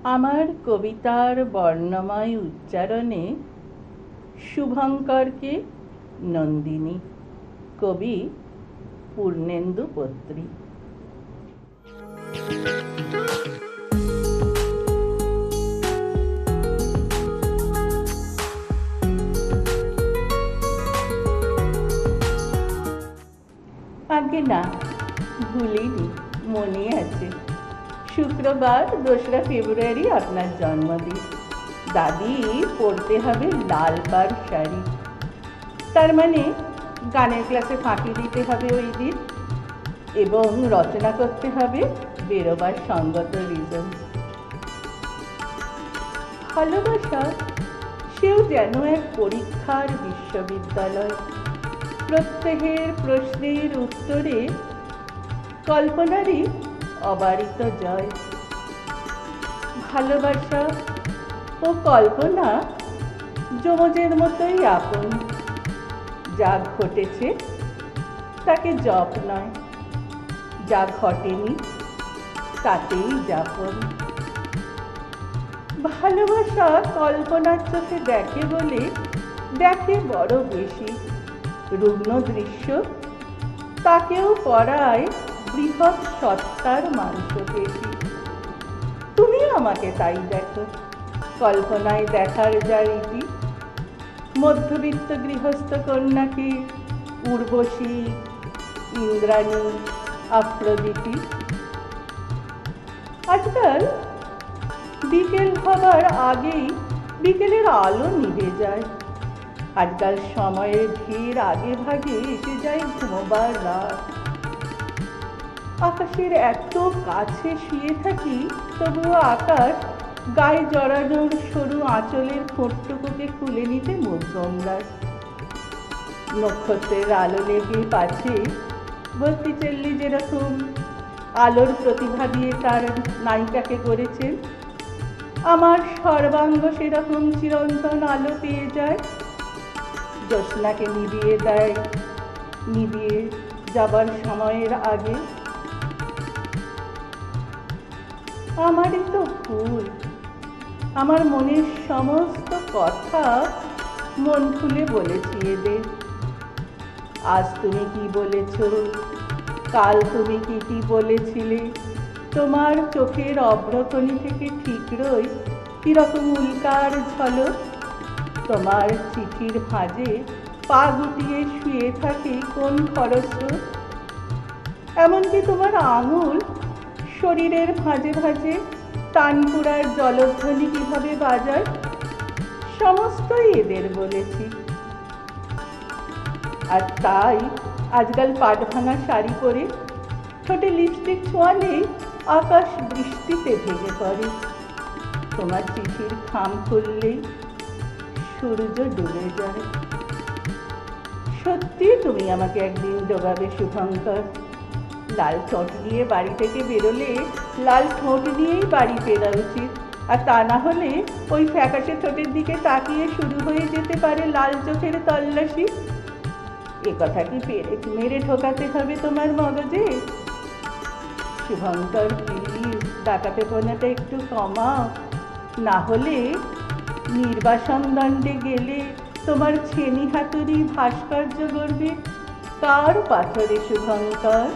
আমার কবিতার বর্ণময় উচ্চারণে শুভঙ্করকে নন্দিনী। কবি পূর্ণেন্দু পত্রী। আগে না, ভুলিনি, মনে আছে। শুক্রবার 2রা ফেব্রুয়ারি আপনার জন্মদিন। দাদি পরতে হবে লাল পাড় শাড়ি, তার মানে গানের ক্লাসে ফাঁকি দিতে হবে ওই দিন, এবং রচনা করতে হবে বেরোবার সঙ্গত রিজন। ভালোবাসা সেও যেন এক পরীক্ষার বিশ্ববিদ্যালয়। প্রত্যেকের প্রশ্নের উত্তরে কল্পনারই অবারিত জয়। ভালোবাসা ও কল্পনা যমজের মতোই আপন। যা ঘটেছে তাকে জপ নয়, যা ঘটেনি তাতেই যাপন। ভালোবাসা কল্পনার চোখে দেখে বলে দেখে বড় বেশি। রুগ্ন দৃশ্য তাকেও পড়ায় বৃহৎ সত্তার মাংসপেশি। তুমি আমাকে তাই দেখো, কল্পনায় দেখার যা রীতি। মধ্যবিত্ত গৃহস্থ কন্যাকে উর্বশী, ইন্দ্রাণী, আফ্রোদিতি। আজকাল বিকেল হবার আগেই বিকেলের আলো নিভে যায়। আজকাল সময়ের ঢের আগে ভাগে এসে যায় ঘুমোবার রাত। আকাশের এত কাছে শুয়ে থাকি, তবুও আকাশ গায়ে জড়ানোর সরু আঁচলের খোঁটটুকুকে খুলে নিতে মধ্যমরাত। নক্ষত্রের আলো লেগে পাছে বত্তিচেল্লি যেরকম আলোর প্রতিভা দিয়ে তার নায়িকাকে করেছেন, আমার সর্বাঙ্গ সেরকম চিরন্তন আলো পেয়ে যায়। জ্যোৎস্নাকে নিভিয়ে দেয় নিভিয়ে যাবার সময়ের আগে। আমারই তো ভুল, আমার মনের সমস্ত কথা মন খুলে বলেছি এদের। আজ তুমি কি বলেছ, কাল তুমি কি কি বলেছিলে। তোমার চোখের অভ্রকণি থেকে ঠিকরই কিরকম উল্কার ঝলক। তোমার চিঠির ভাঁজে পা গুটিয়ে শুয়ে থাকে কোন খরস্রোত। এমনকি তোমার আঙুল শরীরের ভাঁজে ভাঁজে তানপুরার জলধ্বনি কিভাবে বাজায়, সমস্তই এদের বলেছি। আর তাই আজকাল পাট ভাঙা শাড়ি পরে ঠোঁটে লিপস্টিক ছোঁয়ালেই আকাশ বৃষ্টিতে ভেঙে পড়ে। তোমার চিঠির খাম খুললেই সূর্য ডুবে যায়। সত্যি তুমি আমাকে একদিন ডোবাবে শুভঙ্কর। লাল ঠোঁট নিয়ে বাড়ি থেকে বেরোলে লাল ঠোঁট নিয়েই বাড়ি ফেরা উচিত, আর তা না হলে ওই ফ্যাকাশে ঠোঁটের দিকে তাকিয়ে শুরু হয়ে যেতে পারে লাল চোখের তল্লাশি। এ কথা কি পেরেক মেরে ঢোকাতে হবে তোমার মগজে? শুভঙ্কর প্লিজ, ডাকাতেপনাটা একটু কমাও, না হলে নির্বাসন দণ্ডে গেলে তোমার ছেনি হাতুড়ি ভাস্কর্য গড়বে কার পাথরে শুভঙ্কর?